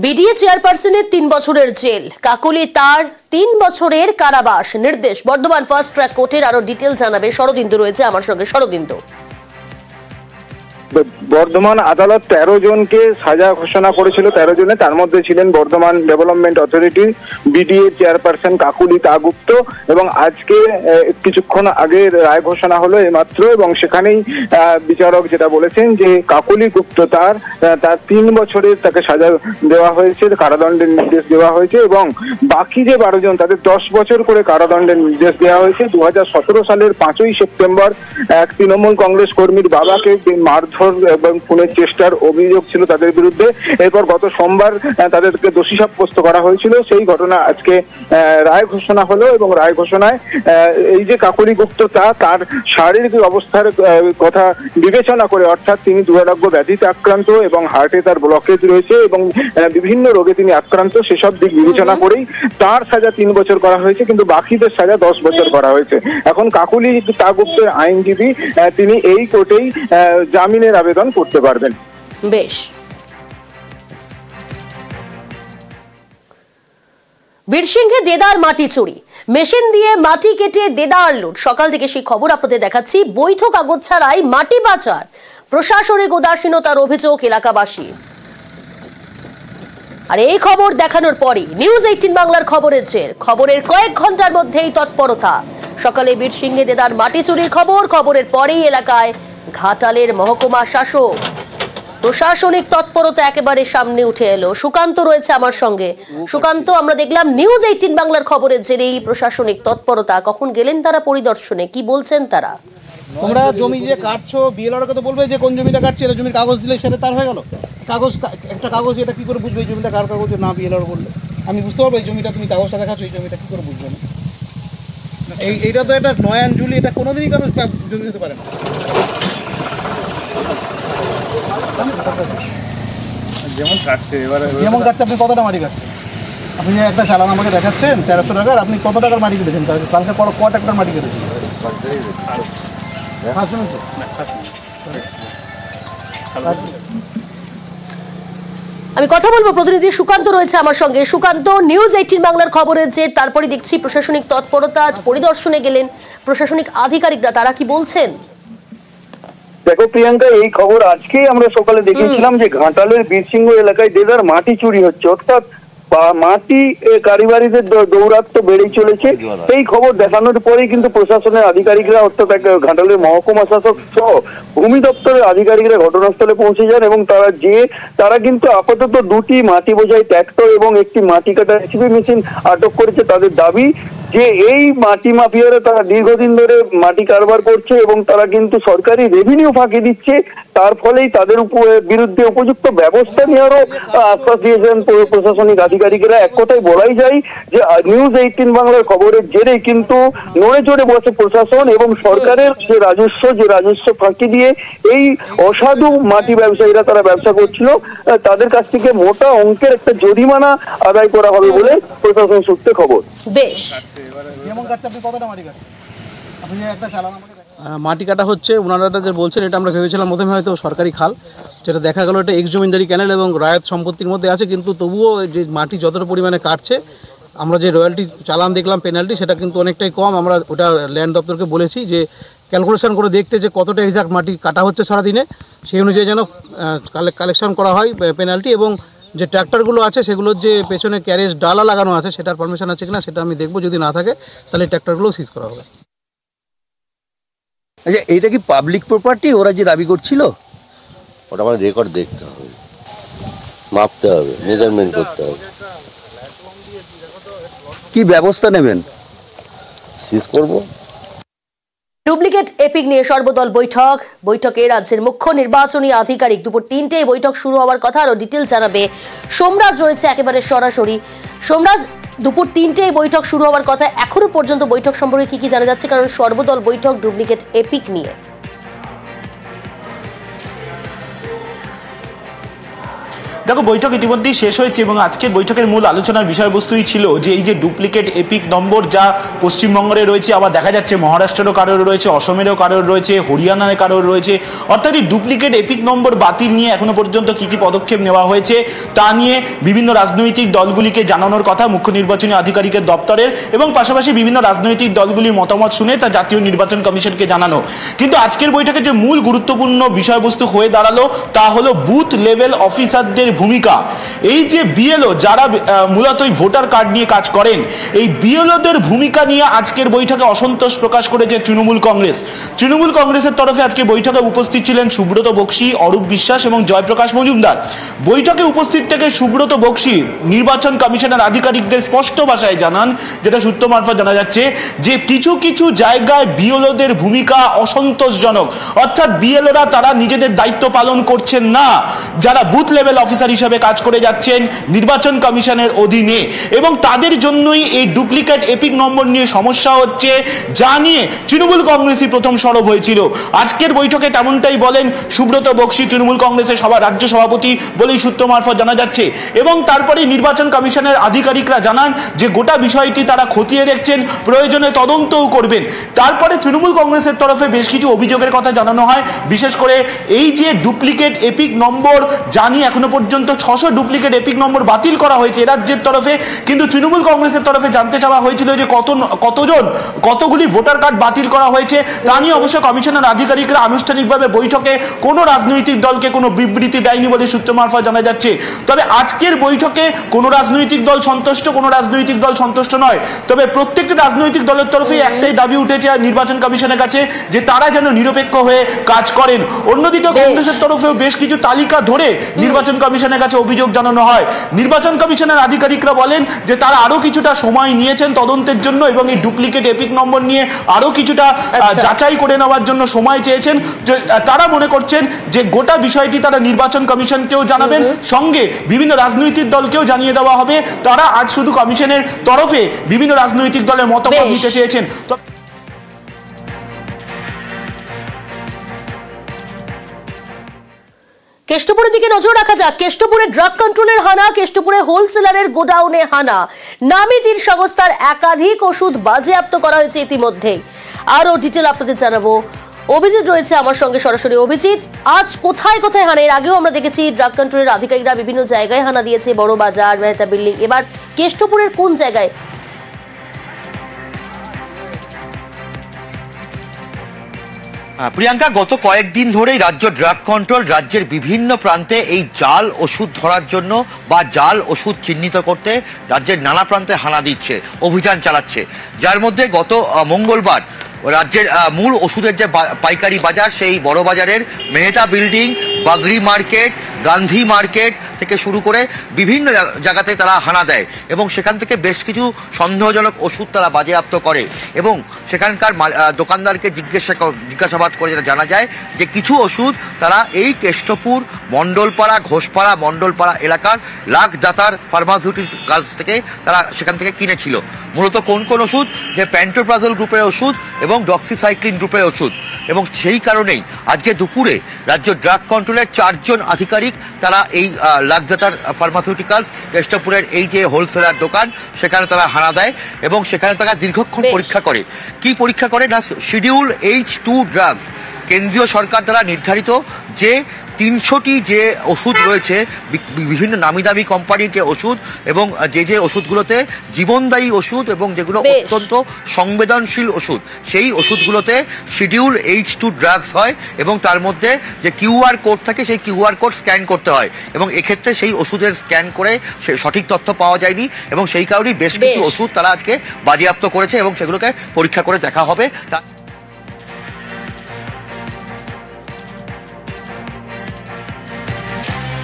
BDA চেয়ারপারসনের 3 বছরের jail, কাকলি তার 3 বছরের কারাবাস নির্দেশ। বর্ধমান ফার্স্ট ট্র্যাক কোর্টের আরো ডিটেইল জানাবে শরদিন্দু, রয়েছে আমার সঙ্গে। শরদিন্দু, বর্ধমান আদালত 13 জনকে সাজা ঘোষণা করেছিল। 13 জনে, তার মধ্যে ছিলেন বর্ধমান ডেভেলপমেন্ট অথরিটির বিডিএ চেয়ারপারসন কাকলি দাগুপ্ত, এবং আজকে কিছুক্ষণ আগে রায় ঘোষণা হলো এইমাত্র, এবং সেখানেই বিচারক যেটা বলেছেন যে কাকলি গুপ্ত তার 3 বছরের তাকে সাজা দেওয়া হয়েছে, কারাদণ্ডের নির্দেশ দেওয়া হয়েছে, এবং বাকি যে 12 জন তাদের 10 বছর করে কারাদণ্ডের নির্দেশ দেওয়া হয়েছে। 2017 সালের 5ই সেপ্টেম্বর এক তৃণমূল কংগ্রেস কর্মীর বাবাকে মারধর এবং খুনের চেষ্টার অভিযোগ ছিল তাদের বিরুদ্ধে। এরপর গত সোমবার তাদেরকে দোষী সাব্যস্ত করা হয়েছিল। সেই ঘটনা আজকে রায় ঘোষণা হলো, এবং রায় ঘোষণায় এই যে কাকলি গুপ্ত তার শারীরিক অবস্থার কথা বিবেচনা করে, অর্থাৎ তিনি দুরারোগ্য ব্যাধিতে আক্রান্ত এবং হার্টে তার ব্লকেজ রয়েছে এবং বিভিন্ন রোগে তিনি আক্রান্ত, সেসব দিক বিবেচনা করেই তার সাজা 3 বছর করা হয়েছে, কিন্তু বাকিদের সাজা 10 বছর করা হয়েছে। এখন কাকলি দাগুপ্তের আইনজীবী তিনি এই কোর্টেই জামিনের আবেদন করতে পারবেন। বেশ। বীরসিংহে দেদার মাটি চুরি, মেশিন দিয়ে মাটি কেটে দেদার লুট। সকাল থেকে সেই খবর আপনাদের দেখাচ্ছি। বৈধ কাগজ ছাড়াই মাটি পাচার, প্রশাসনিক উদাসীনতার অভিযোগ এলাকাবাসী। আর এই খবর দেখানোর পরই নিউজ 18 বাংলার খবরের জের, খবরের কয়েক ঘন্টার মধ্যেই তৎপরতা। সকালে বীরসিংহে দেদার মাটি চুরির খবরের পরেই এলাকায় ঘাটালের মহকুমা শাসক। প্রশাসনিক তৎপরতা একেবারে সামনে উঠে এলো। সুকান্ত রয়েছে আমার সঙ্গে। সুকান্ত, আমরা দেখলাম নিউজ 18 বাংলার খবরের জেরেই প্রশাসনিক তৎপরতা। কখন গেলেন তারা পরিদর্শনে, কি বলছেন তারা? তোমরা জমি যে কাটছো, বিএলআরকে তো বলবে যে কোন জমিটা কাটছে, এটা জমির কাগজ দিলে সেটা তার হয়ে গেল। কাগজ, একটা কাগজ, এটা কি করে বুঝবে এই জমিটা কার কাগজ? না বিএলআর বললে আমি বুঝতে পারবো এই জমিটা, তুমি কাগজটা দেখাচ্ছ, এই জমিটা কি করে বুঝবে না? এইটা তো একটা নয়ান জুলি, এটা কোনোদিনই কারো জমি দিতে পারে না। যেমন কাটছে আপনি কতটা মাটি কাটছেন? আপনি যে একটা চালান আমাকে দেখাচ্ছেন 1300 টাকার, আপনি কত টাকার মাটি কেটেছেন? কালকে ক টাকার মাটি কেটেছেন? আমি কথা বলবো, প্রতিনিধি সুকান্ত রয়েছে আমার সঙ্গে। সুকান্ত, নিউজ 18 বাংলার খবরের যে তারপরে দেখছি প্রশাসনিক তৎপরতা, আজ পরিদর্শনে গেলেন প্রশাসনিক আধিকারিকরা, তারা কি বলছেন? দেখো প্রিয়াঙ্কা, এই খবর আজকেই আমরা সকালে দেখেছিলাম যে ঘাটালের বীরসিংহ এলাকায় দেদার মাটি চুরি হচ্ছে, অর্থাৎ মাটি কারিগরিদের দৌরাত্ম্য বেড়েই চলেছে। এই খবর দেখানোর পরেই কিন্তু প্রশাসনের আধিকারিকরা, অর্থাৎ ঘাটালের মহকুমা শাসক সহ ভূমি দপ্তরের আধিকারিকরা ঘটনাস্থলে পৌঁছে যান, এবং তারা কিন্তু আপাতত 2টি মাটি বোঝাই ট্র্যাক্টর এবং একটি মাটি কাটা জেসিবি মেশিন আটক করেছে। তাদের দাবি যে এই মাটি মাফিয়ারা তারা দীর্ঘদিন ধরে মাটি কারবার করছে এবং তারা কিন্তু সরকারি রেভিনিউ ফাঁকি দিচ্ছে, তার ফলেই তাদের বিরুদ্ধে উপযুক্ত ব্যবস্থা নেওয়ারও আশ্বাস দিয়েছেন প্রশাসনিক আধিকারিকেরা। এক কথায় বলাই যায় যে নিউজ 18 বাংলার খবরের জেরে কিন্তু নড়ে চড়ে বসে প্রশাসন এবং সরকারের যে রাজস্ব ফাঁকি দিয়ে এই অসাধু মাটি ব্যবসায়ীরা তারা ব্যবসা করছিল, তাদের কাছ থেকে মোটা অঙ্কের একটা জরিমানা আদায় করা হবে বলে প্রশাসন সূত্রে খবর। বেশ। মাটি কাটা হচ্ছে, ওনারা যে বলছেন এটা আমরা ভেবেছিলাম প্রথমে হয়তো সরকারি খাল, যেটা দেখা গেল এটা এক্স জমিদারি ক্যানেল এবং রায়ত সম্পত্তির মধ্যে আছে, কিন্তু তবুও যে মাটি যতটা পরিমাণে কাটছে, আমরা যে রয়্যালটি চালান দেখলাম পেনাল্টি, সেটা কিন্তু অনেকটাই কম। আমরা ওটা ল্যান্ড দপ্তরকে বলেছি যে ক্যালকুলেশন করে দেখতে যে কতটা এক্সাক্ট মাটি কাটা হচ্ছে সারাদিনে, সেই অনুযায়ী যেন কালেকশন করা হয় পেনাল্টি, এবং যে ট্র্যাক্টরগুলো আছে সেগুলোর যে পেছনে ক্যারেজ ডালা লাগানো আছে সেটার পারমিশন আছে কিনা সেটা আমি দেখবো, যদি না থাকে তাহলে ট্র্যাক্টরগুলো সিজ করা হবে। আচ্ছা, এইটা কি পাবলিক প্রপার্টি ওরা যে দাবি করছিল? ওটা আমার রেকর্ড দেখতে হবে, মাপতে হবে, মেজারমেন্ট করতে হবে। কি ব্যবস্থা নেবেন? সিজ করব। ডুপ্লিকেট এপিক নিয়ে সর্বদল বৈঠকে রাজ্যের মুখ্য নির্বাচনী আধিকারিক। দুপুর 3টায় বৈঠক শুরু হওয়ার কথা, আরো ডিটেল জানাবে সোমরাজ রয়েছে একেবারে সরাসরি। সোমরাজ, দুপুর 3টায় বৈঠক শুরু হওয়ার কথা, এখনো পর্যন্ত বৈঠক সম্পর্কে কি জানা যাচ্ছে? কারণ সর্বদল বৈঠক ডুপ্লিকেট এপিক নিয়ে। দেখো, বৈঠক ইতিমধ্যেই শেষ হয়েছে এবং আজকের বৈঠকের মূল আলোচনার বিষয়বস্তুই ছিল যে এই যে ডুপ্লিকেট এপিক নম্বর যা পশ্চিমবঙ্গে রয়েছে, আবার দেখা যাচ্ছে মহারাষ্ট্রেরও কারোর রয়েছে, অসমেরও কারোর রয়েছে, হরিয়ানায় কারোর রয়েছে, অর্থাৎ এই ডুপ্লিকেট এপিক নম্বর বাতিল নিয়ে এখনো পর্যন্ত কি কি পদক্ষেপ নেওয়া হয়েছে তা নিয়ে বিভিন্ন রাজনৈতিক দলগুলিকে জানানোর কথা মুখ্য নির্বাচনী আধিকারিকের দপ্তরের, এবং পাশাপাশি বিভিন্ন রাজনৈতিক দলগুলির মতামত শুনে তা জাতীয় নির্বাচন কমিশনকে জানানো। কিন্তু আজকের বৈঠকে যে মূল গুরুত্বপূর্ণ বিষয়বস্তু হয়ে দাঁড়ালো তা হলো বুথ লেভেল অফিসারদের ভূমিকা। এই যে বিএলও যারা মূলত ভোটার কার্ড নিয়ে কাজ করেন, এই বিএলওদের ভূমিকা নিয়ে আজকের বৈঠকে অসন্তোষ প্রকাশ করেছে তৃণমূল কংগ্রেস। তৃণমূল কংগ্রেসের তরফে আজকে বৈঠকে উপস্থিত ছিলেন সুব্রত বক্সী, অরূপ বিশ্বাস এবং জয়প্রকাশ মজুমদার। বৈঠকে উপস্থিত থেকে সুব্রত বক্সী নির্বাচন কমিশনের আধিকারিকদের স্পষ্ট ভাষায় জানান, যেটা সূত্র মারফত জানা যাচ্ছে, যে কিছু কিছু জায়গায় বিএলওদের ভূমিকা অসন্তোষজনক, অর্থাৎ বিএলওরা তারা নিজেদের দায়িত্ব পালন করছেন না, যারা বুথ লেভেল অফিসার হিসেবে কাজ করে যাচ্ছেন নির্বাচন কমিশনের অধীনে, এবং তাদের জন্যই এই ডুপ্লিকেট এপিক নম্বর নিয়ে সমস্যা হচ্ছে, যা নিয়ে তৃণমূল কংগ্রেসই প্রথম সরব হয়েছিল। আজকের বৈঠকে তেমনটাই বলেন সুব্রত বক্সী, তৃণমূল কংগ্রেসের রাজ্য সভাপতি বলেই সূত্র মারফত জানা যাচ্ছে। এবং তারপরে নির্বাচন কমিশনের আধিকারিকরা জানান যে গোটা বিষয়টি তারা খতিয়ে দেখছেন, প্রয়োজনে তদন্তও করবেন। তারপরে তৃণমূল কংগ্রেসের তরফে বেশ কিছু অভিযোগের কথা জানানো হয়, বিশেষ করে এই যে ডুপ্লিকেট এপিক নম্বর জানি এখনো পর্যন্ত 600 ডুপ্লিকেট এপিক নম্বর বাতিল করা হয়েছে রাজ্যের তরফে, কিন্তু তৃণমূল কংগ্রেসের তরফে জানতে চাওয়া হয়েছিল যে কতগুলি ভোটার কার্ড বাতিল করা হয়েছে। তা নিয়ে অবশ্য কমিশনের আধিকারিকরা আনুষ্ঠানিকভাবে বৈঠকে কোনো রাজনৈতিক দলকে কোনো বিবৃতি দেয়নি বলে সূত্র মারফত জানা যাচ্ছে। তবে আজকের বৈঠকে কোনো রাজনৈতিক দল সন্তুষ্ট, কোনো রাজনৈতিক দল সন্তুষ্ট নয়, তবে প্রত্যেকটি রাজনৈতিক দলের তরফে একটাই দাবি উঠেছে নির্বাচন কমিশনের কাছে, যে তারা যেন নিরপেক্ষ হয়ে কাজ করেন। অন্যদিকে কংগ্রেসের তরফেও বেশ কিছু তালিকা ধরে নির্বাচন কমিশনের কাছে অভিযোগ জানানো হয়। নির্বাচন কমিশনের আধিকারিকরা বলেন যে তারা আরো কিছুটা সময় নিয়েছেন তদন্তের জন্য, এবং এই ডুপ্লিকেট এপিক নম্বর নিয়ে আরো কিছুটা যাচাই করে নেওয়ার জন্য সময় চেয়েছেন। তারা মনে করছেন যে গোটা বিষয়টি তারা নির্বাচন কমিশনকেও জানাবেন, সঙ্গে বিভিন্ন রাজনৈতিক দলকেও জানিয়ে দেওয়া হবে। তারা আজ শুধু কমিশনের তরফে বিভিন্ন রাজনৈতিক দলের মতামত নিতে চেয়েছেন। কেষ্টপুরের দিকে নজর রাখা যাক। কেষ্টপুরে ড্রাগ কন্ট্রোলের হানা, কেষ্টপুরে হোলসেলারের গোডাউনে হানা, নামী 3 সংস্থার একাধিক ওষুধ বাজেয়াপ্ত করা হয়েছে ইতিমধ্যেই। আরো ডিটেল আপনাদের জানাবো। অভিজিৎ রয়েছে আমার সঙ্গে সরাসরি। অভিজিৎ, আজ কোথায় কোথায় হানা? এর আগেও আমরা দেখেছি ড্রাগ কন্ট্রোলের আধিকারিকরা বিভিন্ন জায়গায় হানা দিয়েছে, বড় বাজার, মেহতা বিল্ডিং। এবার কেষ্টপুরের কোন জায়গায়? প্রিয়াঙ্কা, গত কয়েকদিন ধরেই রাজ্য ড্রাগ কন্ট্রোল রাজ্যের বিভিন্ন প্রান্তে এই জাল ওষুধ ধরার জন্য বা জাল ওষুধ চিহ্নিত করতে রাজ্যের নানা প্রান্তে হানা দিচ্ছে, অভিযান চালাচ্ছে। যার মধ্যে গত মঙ্গলবার রাজ্যের মূল ওষুধের যে পাইকারি বাজার, সেই বড় বাজারের Mehta building, Bagri market, Gandhi market থেকে শুরু করে বিভিন্ন জায়গাতে তারা হানা দেয় এবং সেখান থেকে বেশ কিছু সন্দেহজনক ওষুধ তারা বাজেয়াপ্ত করে। এবং সেখানকার দোকানদারকে জিজ্ঞাসাবাদ করে যেটা জানা যায় যে কিছু ওষুধ তারা এই কেষ্টপুর, মণ্ডলপাড়া, ঘোষপাড়া, মণ্ডলপাড়া এলাকার লাখদাতার ফার্মাসিউটিক্যালস থেকে তারা সেখান থেকে কিনেছিল। মূলত কোন কোন ওষুধ? যে প্যান্টোপ্রাজল গ্রুপের ওষুধ এবং ডক্সিসাইক্লিন গ্রুপের ওষুধ। এবং সেই কারণেই আজকে দুপুরে রাজ্য ড্রাগ কন্ট্রোলের 4 জন আধিকারিক তারা এই লাখদাতার ফার্মাসিউটিক্যালস কেষ্টপুরের এই যে হোলসেলার দোকান, সেখানে তারা হানা দেয় এবং সেখানে তারা দীর্ঘক্ষণ পরীক্ষা করে। কি পরীক্ষা করে না, শিডিউল H2 ড্রাগস, কেন্দ্রীয় সরকার দ্বারা নির্ধারিত যে 300টি যে ওষুধ রয়েছে, বিভিন্ন নামি দামি কোম্পানির যে ওষুধ, এবং যে ওষুধগুলোতে জীবনদায়ী ওষুধ এবং যেগুলো অত্যন্ত সংবেদনশীল ওষুধ, সেই ওষুধগুলোতে শিডিউল H2 ড্রাগস হয় এবং তার মধ্যে যে QR কোড থাকে, সেই QR কোড স্ক্যান করতে হয়। এবং এক্ষেত্রে সেই ওষুধের স্ক্যান করে সঠিক তথ্য পাওয়া যায়নি এবং সেই কারণেই বেশ কিছু ওষুধ তারা আজকে বাজেয়াপ্ত করেছে এবং সেগুলোকে পরীক্ষা করে দেখা হবে।